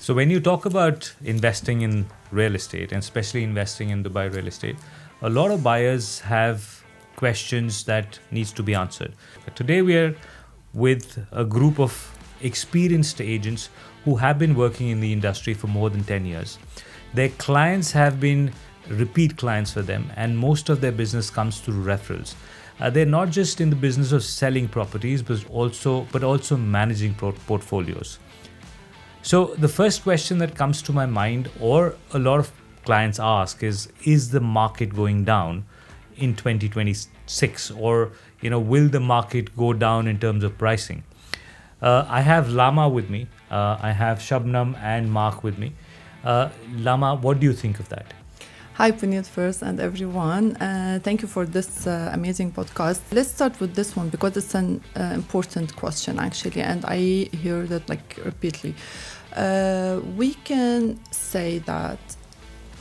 So when you talk about investing in real estate, and especially investing in Dubai real estate, a lot of buyers have questions that needs to be answered. Today we are with a group of experienced agents who have been working in the industry for more than 10 years. Their clients have been repeat clients for them, and most of their business comes through referrals. They're not just in the business of selling properties, but also managing portfolios. So the first question that comes to my mind, or a lot of clients ask, is the market going down in 2026, or will the market go down in terms of pricing? I have Lama with me. I have Shabnam and Mark with me. Lama, what do you think of that? Hi, Puneet, first, and everyone. Thank you for this amazing podcast. Let's start with this one because it's an important question, actually, and I hear that repeatedly. We can say that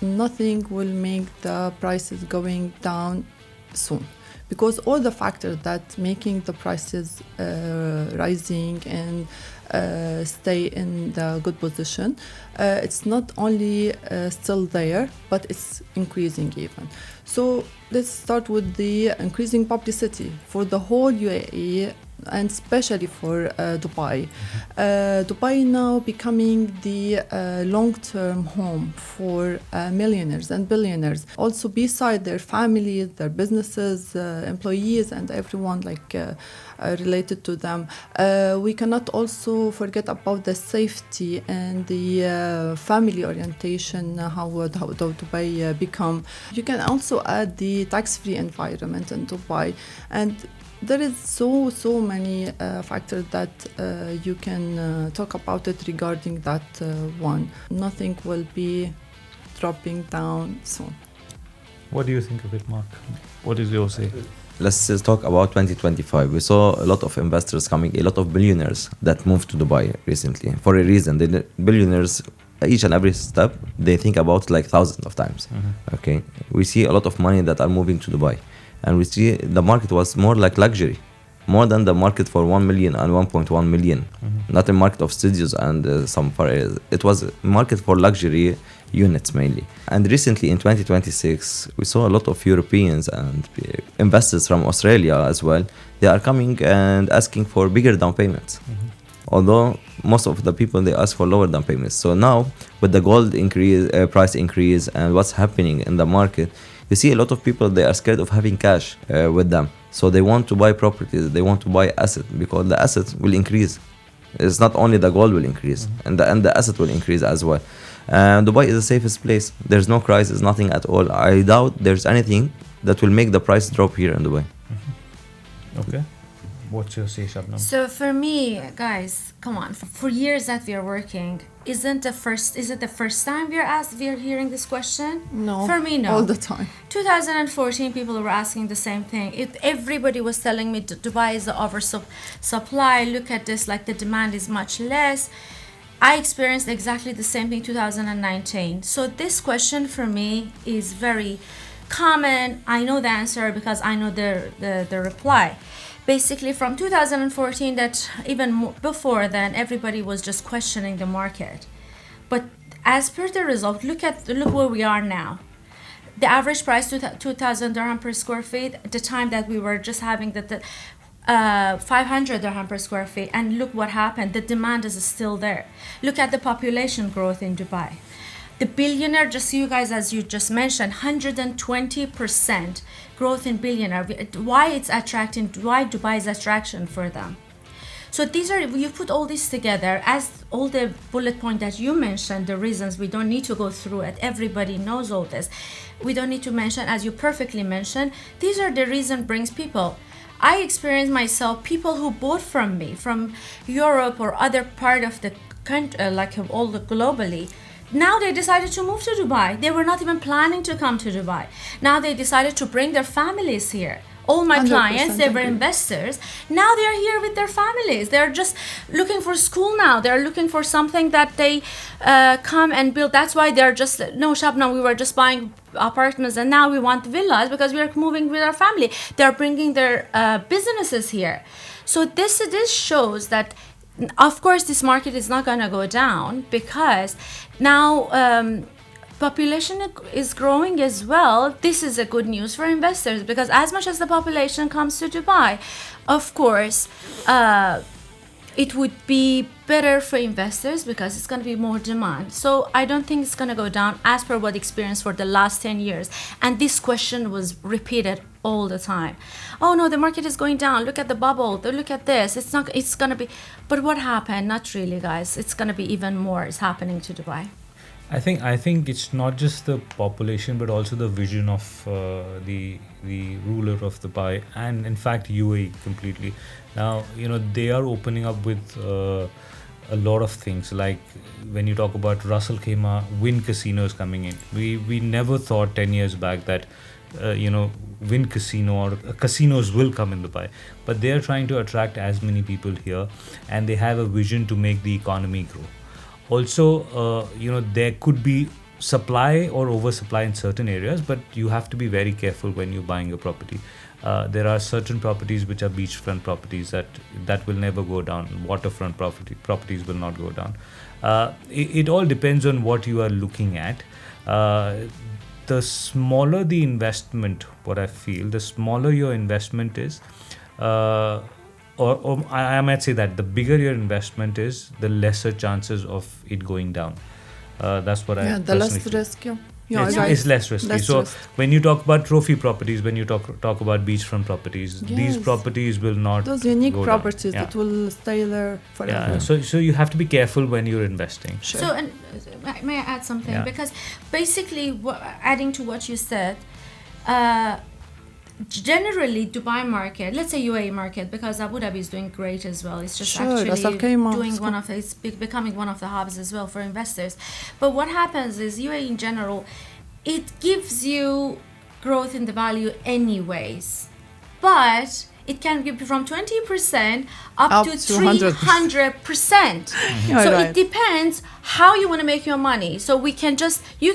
nothing will make the prices going down soon, because all the factors that making the prices rising and stay in the good position, it's not only still there, but it's increasing even. So let's start with the increasing publicity for the whole UAE, and especially for Dubai. Dubai now becoming the long-term home for millionaires and billionaires. Also beside their families, their businesses, employees, and everyone related to them. We cannot also forget about the safety and the family orientation, how Dubai become. You can also add the tax-free environment in Dubai, and there is so many factors that you can talk about it regarding that one. Nothing will be dropping down soon. What do you think of it, Mark? What is your say? Let's just talk about 2025. We saw a lot of investors coming, a lot of billionaires that moved to Dubai recently for a reason. The billionaires, each and every step, they think about thousands of times. Mm-hmm. Okay, we see a lot of money that are moving to Dubai. And we see the market was more like luxury, more than the market for 1 million and 1.1 million. Mm-hmm. Not a market of studios and some far areas. It was a market for luxury units mainly. And recently in 2026, we saw a lot of Europeans and investors from Australia as well. They are coming and asking for bigger down payments. Mm-hmm. Although most of the people, they ask for lower down payments. So now with the gold increase, price increase, and what's happening in the market, you see a lot of people, they are scared of having cash with them. So they want to buy properties, they want to buy assets, because the assets will increase. It's not only the gold will increase, mm-hmm. and the asset will increase as well. Dubai is the safest place. There's no crisis, nothing at all. I doubt there's anything that will make the price drop here in Dubai. Mm-hmm. Okay. What's your say, Shabnam? So for me, guys, come on. For years that we are working, is it the first time we are hearing this question? No. For me, no. All the time. 2014, people were asking the same thing. Everybody was telling me Dubai is the oversupply. Look at this, the demand is much less. I experienced exactly the same thing 2019. So this question for me is very common. I know the answer because I know the reply. Basically from 2014, that even before then, everybody was just questioning the market. But as per the result, look where we are now. The average price 2,000 dirham per square feet at the time that we were just having the 500 dirham per square feet, and look what happened. The demand is still there. Look at the population growth in Dubai. The billionaire, just you guys, as you just mentioned, 120% growth in billionaire. Why it's attracting? Why Dubai is attraction for them? So these are, you put all this together, as all the bullet point that you mentioned, the reasons, we don't need to go through it. Everybody knows all this. We don't need to mention, as you perfectly mentioned, these are the reason brings people. I experienced myself, people who bought from me from Europe or other part of the country, all the globally. Now they decided to move to Dubai. They were not even planning to come to Dubai. Now they decided to bring their families here. All my clients, they were investors. Now they are here with their families. They're just looking for school now. They're looking for something that they come and build. That's why they're just, no, Shabna, we were just buying apartments and now we want villas because we are moving with our family. They're bringing their businesses here. So this shows that of course, this market is not going to go down because now population is growing as well. This is a good news for investors because as much as the population comes to Dubai, of course, it would be better for investors because it's going to be more demand. So I don't think it's going to go down as per what experience for the last 10 years. And this question was repeated all the time. Oh no, the market is going down. Look at the bubble. Look at this. It's going to be, but what happened? Not really, guys. It's going to be even more is happening to Dubai. I think it's not just the population, but also the vision of the ruler of Dubai, and in fact UAE completely. Now, they are opening up with a lot of things. Like when you talk about Russell Khema, Wynn casinos coming in. We never thought 10 years back that Wynn casino or casinos will come in Dubai, but they are trying to attract as many people here, and they have a vision to make the economy grow. Also, there could be supply or oversupply in certain areas, but you have to be very careful when you're buying a property. There are certain properties which are beachfront properties that will never go down. Waterfront properties will not go down. It all depends on what you are looking at. The smaller the investment, what I feel, the smaller your investment is, or I might say that the bigger your investment is, the lesser chances of it going down. That's what I the less feel. risk. It's less risky. Less when you talk about trophy properties, when you talk about beachfront properties, these properties will not those unique go properties down. that will stay there forever. So you have to be careful when you're investing. Sure. So, and may I add something? Yeah. Because basically, adding to what you said, generally Dubai market, let's say UAE market, because Abu Dhabi is doing great as well. It's just actually becoming one of the hubs as well for investors. But what happens is UAE in general, it gives you growth in the value anyways, but it can be from 20% up to 300%. So it depends how you want to make your money. So you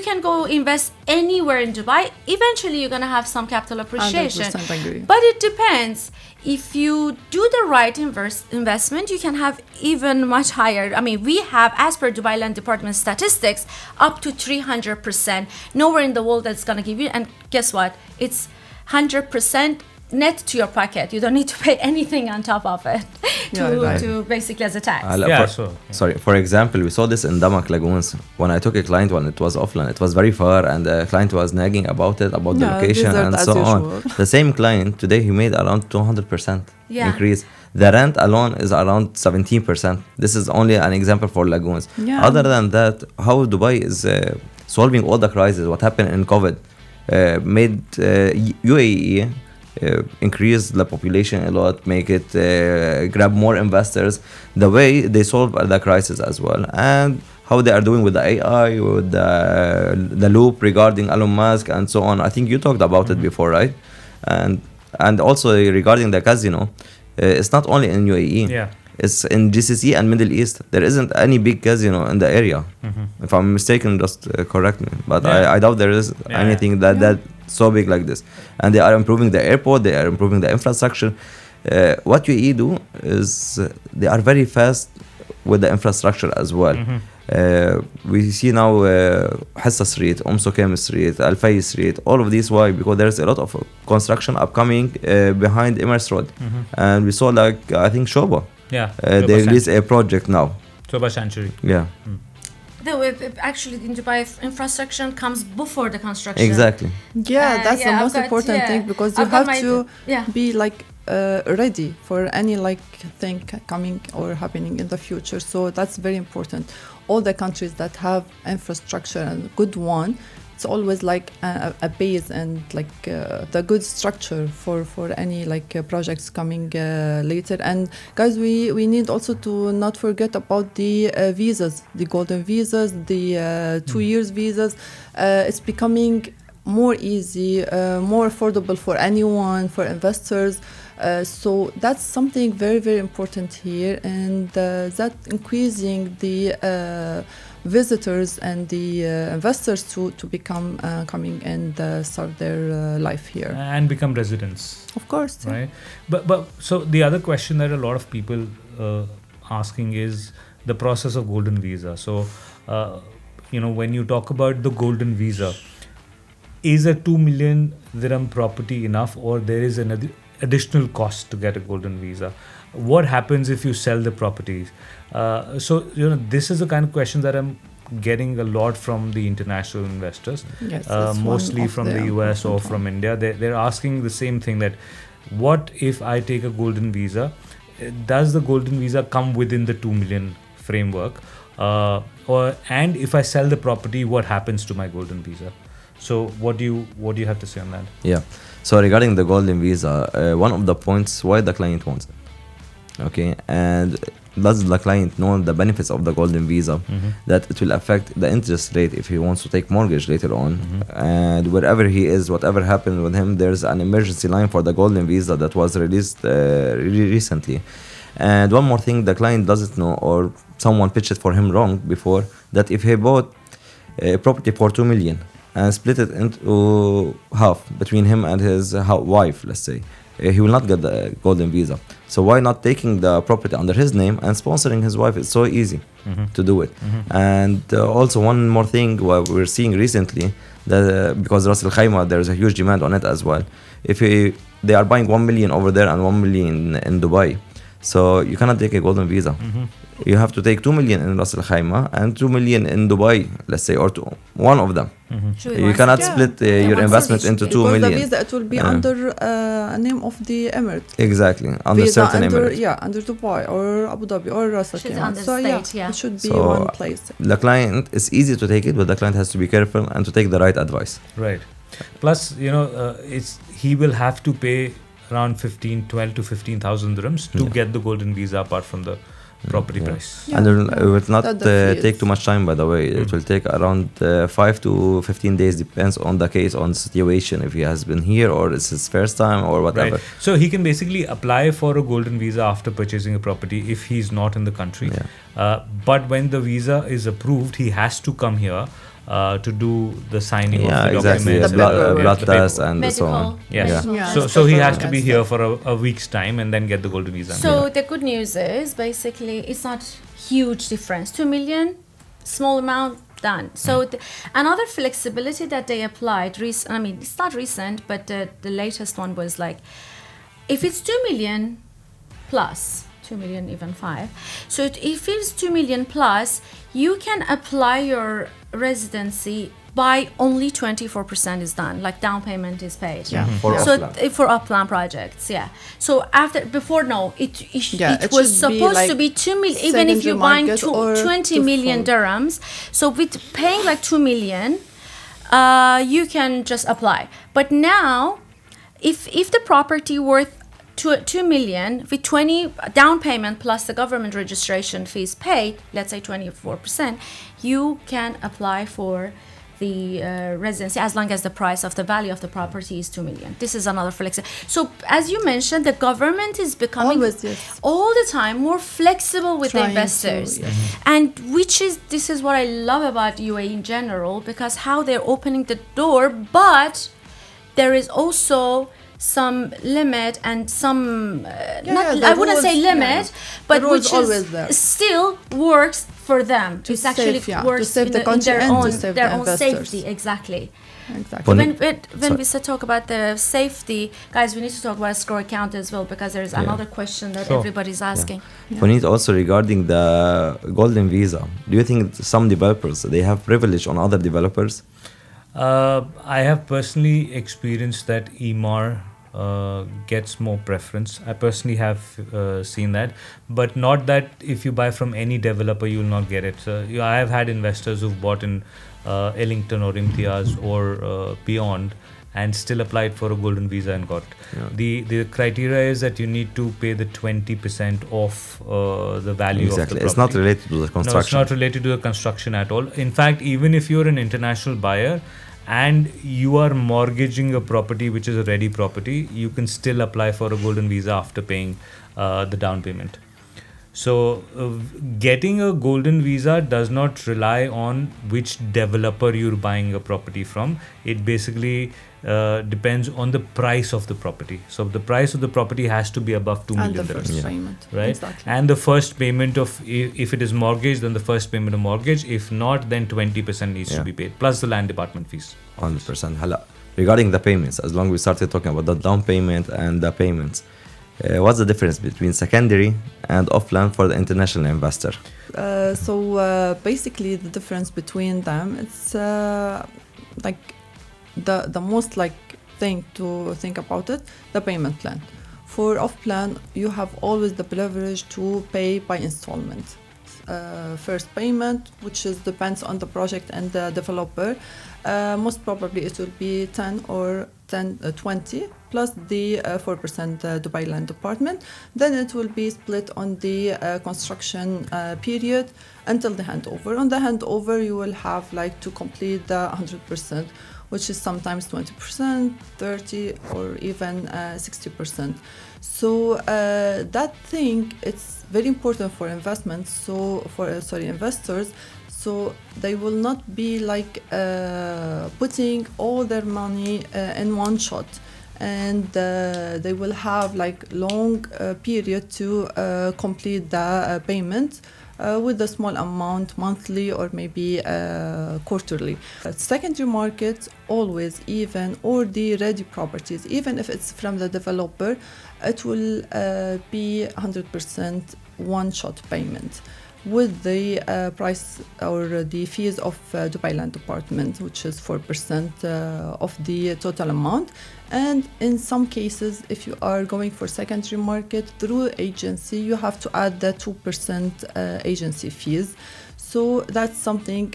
can go invest anywhere in Dubai. Eventually you're going to have some capital appreciation. 100% agree. But it depends. If you do the right investment, you can have even much higher. I mean, we have, as per Dubai Land Department statistics, up to 300%. Nowhere in the world that's going to give you. And guess what? It's 100% net to your pocket. You don't need to pay anything on top of it to basically as a tax. Sorry, for example, we saw this in Damak Lagoons when I took a client when it was offline. It was very far, and the client was nagging about the location and so on. The same client today, he made around 200% increase. The rent alone is around 17%. This is only an example for lagoons. Other than that, how Dubai is solving all the crises, what happened in COVID, made UAE increase the population a lot, make it grab more investors, the way they solve the crisis as well, and how they are doing with the AI, with the loop regarding Elon Musk and so on. I think you talked about it before, right? And also regarding the casino, it's not only in UAE. It's in GCC and Middle East. There isn't any big casino in the area. If I'm mistaken, just correct me. But I doubt there is anything that so big like this. And they are improving the airport. They are improving the infrastructure. What UAE do is they are very fast with the infrastructure as well. We see now Hassa Street, Sokem Street, Al Fay Street, all of these. Why? Because there's a lot of construction upcoming behind Emirates Road. And we saw I think Shoba. They release a project now. Shoba Sanctuary. Actually, in Dubai, infrastructure comes before the construction. Exactly. That's the most important thing, because you have to be ready for any thing coming or happening in the future. So that's very important. All the countries that have infrastructure and a good one, it's always a base and the good structure for any projects coming later. And guys, we need also to not forget about the visas, the golden visas, the 2 years visas. It's becoming more easy, more affordable for anyone, for investors. So that's something very, very important here, and that increasing the visitors and the investors to become coming and start their life here and become residents, of course, right? But so the other question that a lot of people asking is the process of golden visa. So, when you talk about the golden visa, is a 2 million dirham property enough, or there is an additional cost to get a golden visa? What happens if you sell the properties? This is the kind of question that I'm getting a lot from the international investors, Yes, it's mostly one of from the US or from India. They're asking the same thing, that what if I take a golden visa? Does the golden visa come within the 2 million framework? And if I sell the property, what happens to my golden visa? So what do you have to say on that? Yeah. So regarding the golden visa, one of the points why the client wants it. Okay, and does the client know the benefits of the golden visa? That it will affect the interest rate if he wants to take mortgage later on, and wherever he is, whatever happened with him, there's an emergency line for the golden visa that was released really recently. And one more thing, the client doesn't know, or someone pitched it for him wrong before, that if he bought a property for 2 million and split it into half between him and his wife, let's say, he will not get the golden visa. So why not taking the property under his name and sponsoring his wife? It's so easy to do it. And also one more thing, what we're seeing recently, that because Ras Al Khaimah, there's a huge demand on it as well. If they are buying 1 million over there and 1 million in Dubai, so you cannot take a golden visa. You have to take 2 million in Ras Al Khaimah and 2 million in Dubai, let's say, or one of them. You cannot split your investment into 2 because million. the visa, it will be under name of the emirate. Exactly, under Visa certain under, emirate. yeah, under Dubai or Abu Dhabi or Ras Al Should Khaimah. under So state, yeah. it should be So, one place. The client, it's easy to take it, but the client has to be careful and to take the right advice. Right. Plus, he will have to pay around 12 to 15,000 dirhams to get the golden visa apart from the property price. Yeah. And it will not That the fee take is- too much time, by the way. It will take around 5 to 15 days, depends on the case, on the situation, if he has been here or it's his first time or whatever. Right. So he can basically apply for a golden visa after purchasing a property if he's not in the country. But when the visa is approved, he has to come here to do the signing of the exactly. documents. The paperwork. Blood the test paperwork. and so on. Yes. Yeah. Yeah, So he has paperwork to be and here stuff. for a week's time and then get the golden visa. So the good news is basically it's not huge difference. 2 million, small amount, done. So another flexibility that they applied, it's not recent, but the latest one was like, if it's 2 million plus, 2 million even 5. So if it's 2 million plus, you can apply your residency by only 24% is done, like down payment is paid. Yeah. For Yeah. So off-plan. for up-plan projects, yeah. So before it it was should be supposed like to be 2 million, even if secondary you're buying market or 20 to million full. dirhams. So with paying like 2 million, you can just apply. But now, if the property worth 2 million with 20 down payment plus the government registration fees paid, let's say 24%, you can apply for the residency as long as the price of the value of the property is 2 million. This is another flexible. So as you mentioned, the government is becoming Always, yes. all the time more flexible with the Trying to, investors. yes. And this is what I love about UAE in general, because how they're opening the door, but there is also some limit and some the I wouldn't say rules, limit, but The rules which always is there. still works for them. To It's actually save, yeah, to works save in, the in country their and to own save their the own investors. safety. Exactly. Exactly. When we talk about the safety, guys, we need to talk about escrow account as well, because there is another question that Sure. everybody's asking. Puneet, also regarding the golden visa, do you think some developers, they have privilege on other developers? I have personally experienced that EMAR gets more preference. I personally have seen that, but not that if you buy from any developer you will not get it. I have had investors who've bought in Ellington or Imtiaz or beyond and still applied for a golden visa and got. The criteria is that you need to pay the 20% of the value of the property. It's not related to the No, construction. it's not related to the construction at all. In fact, even if you're an international buyer and you are mortgaging a property which is a ready property, you can still apply for a golden visa after paying the down payment. So getting a golden visa does not rely on which developer you're buying a property from. It basically depends on the price of the property. So the price of the property has to be above 2 And million the first dirhams, payment. right? Exactly. And the first payment of, if it is mortgage, then the first payment of mortgage. If not, then 20% needs to be paid, plus the land department fees. 100%. Hala. Regarding the payments, as long as we started talking about the down payment and the payments, what's the difference between secondary and off-plan for the international investor? Basically, the difference between them, it's like the most like thing to think about it, the payment plan. For off-plan, you have always the privilege to pay by installment. First payment, which depends on the project and the developer. Most probably it will be 10 or 20 plus the 4% Dubai Land Department. Then it will be split on the construction period until the handover. On the handover, you will have like to complete the 100%, which is sometimes 20%, 30, or even 60%. So that thing, it's very important for investments. So for investors. So they will not be like putting all their money in one shot, and they will have like long period to complete the payment with a small amount monthly or maybe quarterly. Secondary market always, even or the ready properties, even if it's from the developer, it will be 100% one-shot payment with the price or the fees of Dubai Land Department, which is 4% of the total amount. And in some cases, if you are going for secondary market through agency, you have to add the 2% agency fees. So that's something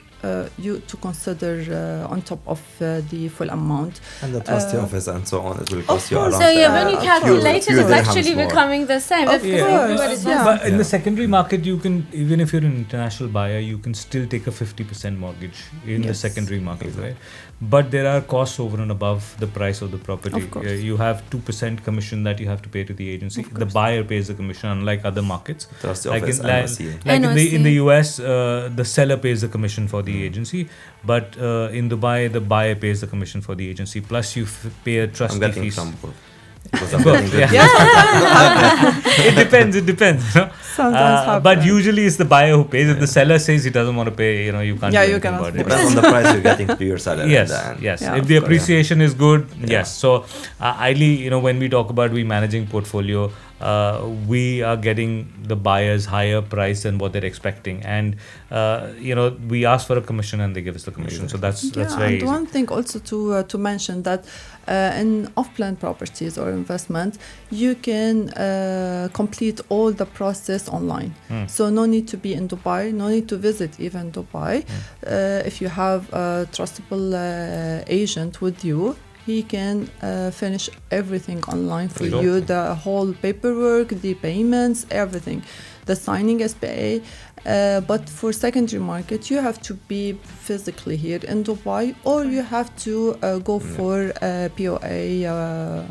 you to consider on top of the full amount. And the trustee office and so on, it will cost you course. around. So when you calculate it, it's actually dirhams more. becoming the same. Of If course, everybody's yeah. But in the secondary market, you can, even if you're an international buyer, you can still take a 50% mortgage in the Yes. secondary market, right? But there are costs over and above the price of the property. Of course. You have 2% commission that you have to pay to the agency. Of The course. buyer pays the commission, unlike other markets. Trustee Like office, in, NOC. like in the NOC. US, the seller pays the commission for the agency, but in Dubai, the buyer pays the commission for the agency. Plus, you pay a I'm trustee getting fees. from both. Because I'm Both, getting good yeah. It depends. You know? Sometimes But happen. usually it's the buyer who pays. If the seller says he doesn't want to pay, you can't Yeah, do you anything cannot about it. Depends on the price you're getting to your salary. Yes, at the end. yes. Yeah, If of the course. appreciation is good, Yeah. yes. So ideally, when we talk about we managing portfolio, we are getting the buyers higher price than what they're expecting, and we ask for a commission and they give us the commission. So that's very and easy. one thing also to mention that in off-plan properties or investment, you can complete all the process online. So no need to be in Dubai, no need to visit even Dubai. If you have a trustable agent with you, he can finish everything online for Sure. you, the whole paperwork, the payments, everything, the signing SPA. But for secondary market, you have to be physically here in Dubai, or you have to go for POA.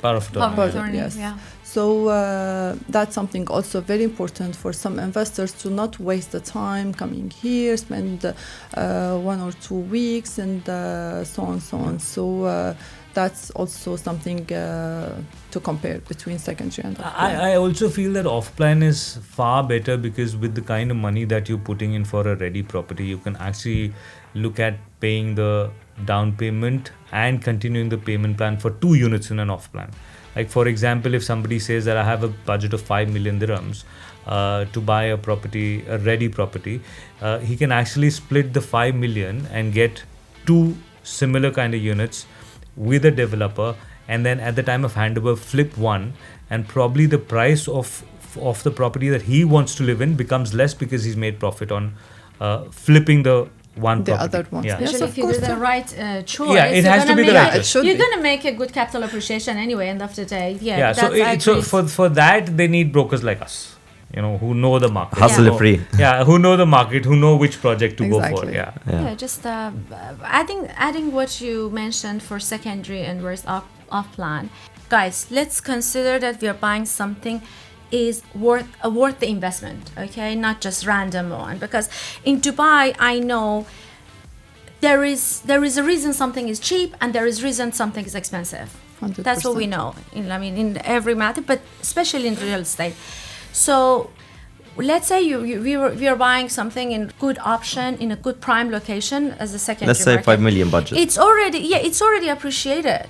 Power of attorney. Power of attorney, Yes. yeah. So that's something also very important for some investors to not waste the time coming here, spend 1 or 2 weeks, and so on. So that's also something to compare between secondary and off-plan. I also feel that off-plan is far better because with the kind of money that you're putting in for a ready property, you can actually look at paying the down payment and continuing the payment plan for 2 units in an off-plan. Like for example, if somebody says that I have a budget of 5 million dirhams to buy a property, a ready property, he can actually split the 5 million and get 2 similar kind of units with a developer, and then at the time of handover flip one, and probably the price of the property that he wants to live in becomes less because he's made profit on flipping the one The property. other ones. Yeah. Yes, Actually, of if you do course, the yeah. right choice, Yeah, it you're has to gonna be the make right choice. It should You're be. going to make a good capital appreciation anyway, end of the day. Yeah, Yeah, so that's, I agree. for that they need brokers like us, who know the market, Hustle who know- free. Yeah, who know the market, who know which project to go for. Exactly. Yeah. Yeah, just adding what you mentioned for secondary and versus off plan. Guys, let's consider that we are buying something is worth the investment, okay, not just random one. Because in Dubai, I know there is a reason something is cheap and there is reason something is expensive. 100%. That's what we know. In every matter, but especially in real estate. So let's say we are buying something in good option in a good prime location as a secondary Let's say market. 5 million budget. It's already appreciated.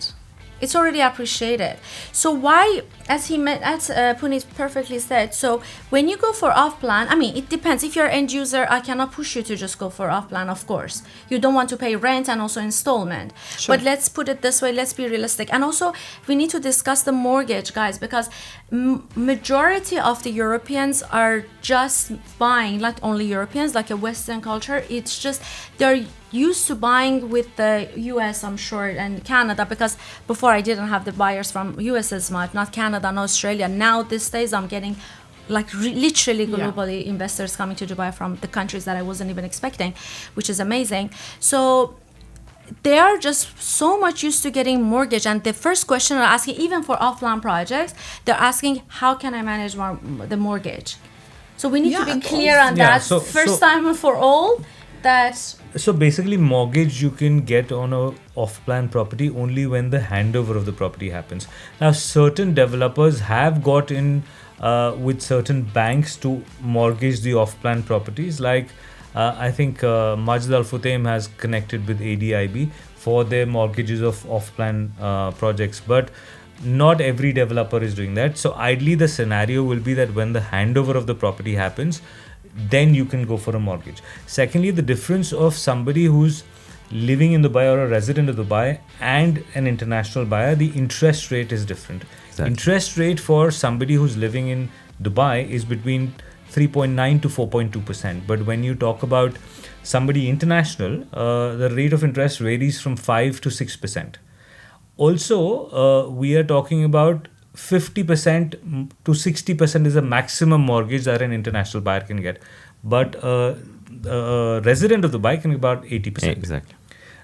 It's already appreciated. So why, as Puneet perfectly said, so when you go for off plan, I mean, it depends. If you're an end user, I cannot push you to just go for off plan, of course. You don't want to pay rent and also installment. Sure. But let's put it this way, let's be realistic. And also, we need to discuss the mortgage, guys, because majority of the Europeans are just buying, not only Europeans, like a Western culture, it's just, they're used to buying with the US, I'm sure, and Canada, because before I didn't have the buyers from US as much, not Canada and Australia. Now these days I'm getting like literally globally investors coming to Dubai from the countries that I wasn't even expecting, which is amazing. So they are just so much used to getting mortgage, and the first question they're asking, even for off-plan projects, they're asking, how can I manage the mortgage? So we need to be and clear also- on Yeah, that so- first so- time for all. That So basically, mortgage you can get on a off-plan property only when the handover of the property happens. Now, certain developers have got in with certain banks to mortgage the off-plan properties. Like I think Majid Al Futtaim has connected with ADIB for their mortgages of off-plan projects, but not every developer is doing that. So ideally, the scenario will be that when the handover of the property happens, then you can go for a mortgage. Secondly, the difference of somebody who's living in Dubai or a resident of Dubai and an international buyer, the interest rate is different. Exactly. Interest rate for somebody who's living in Dubai is between 3.9 to 4.2%. But when you talk about somebody international, the rate of interest varies from 5 to 6%. Also, we are talking about 50% to 60% is the maximum mortgage that an international buyer can get. But a resident of Dubai can get about 80%. Exactly.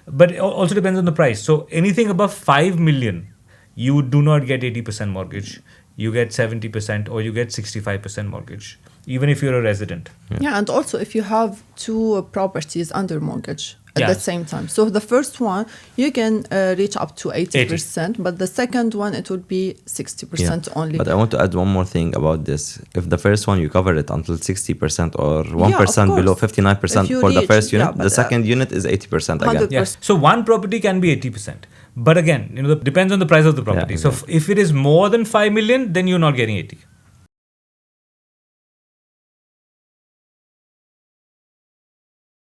But it also depends on the price. So anything above 5 million, you do not get 80% mortgage. You get 70% or you get 65% mortgage, even if you're a resident. Yeah, and also if you have two properties under mortgage at Yeah. the same time. So the first one, you can reach up to 80%, but the second one, it would be 60% only. But I want to add one more thing about this. If the first one you cover it until 60% or 1% of below course. 59% If you for the reach- first unit, yeah, but, the second unit is 80% again. 100%. Yeah. So one property can be 80%. But again, depends on the price of the property. Yeah, So if it is more than 5 million, then you're not getting 80.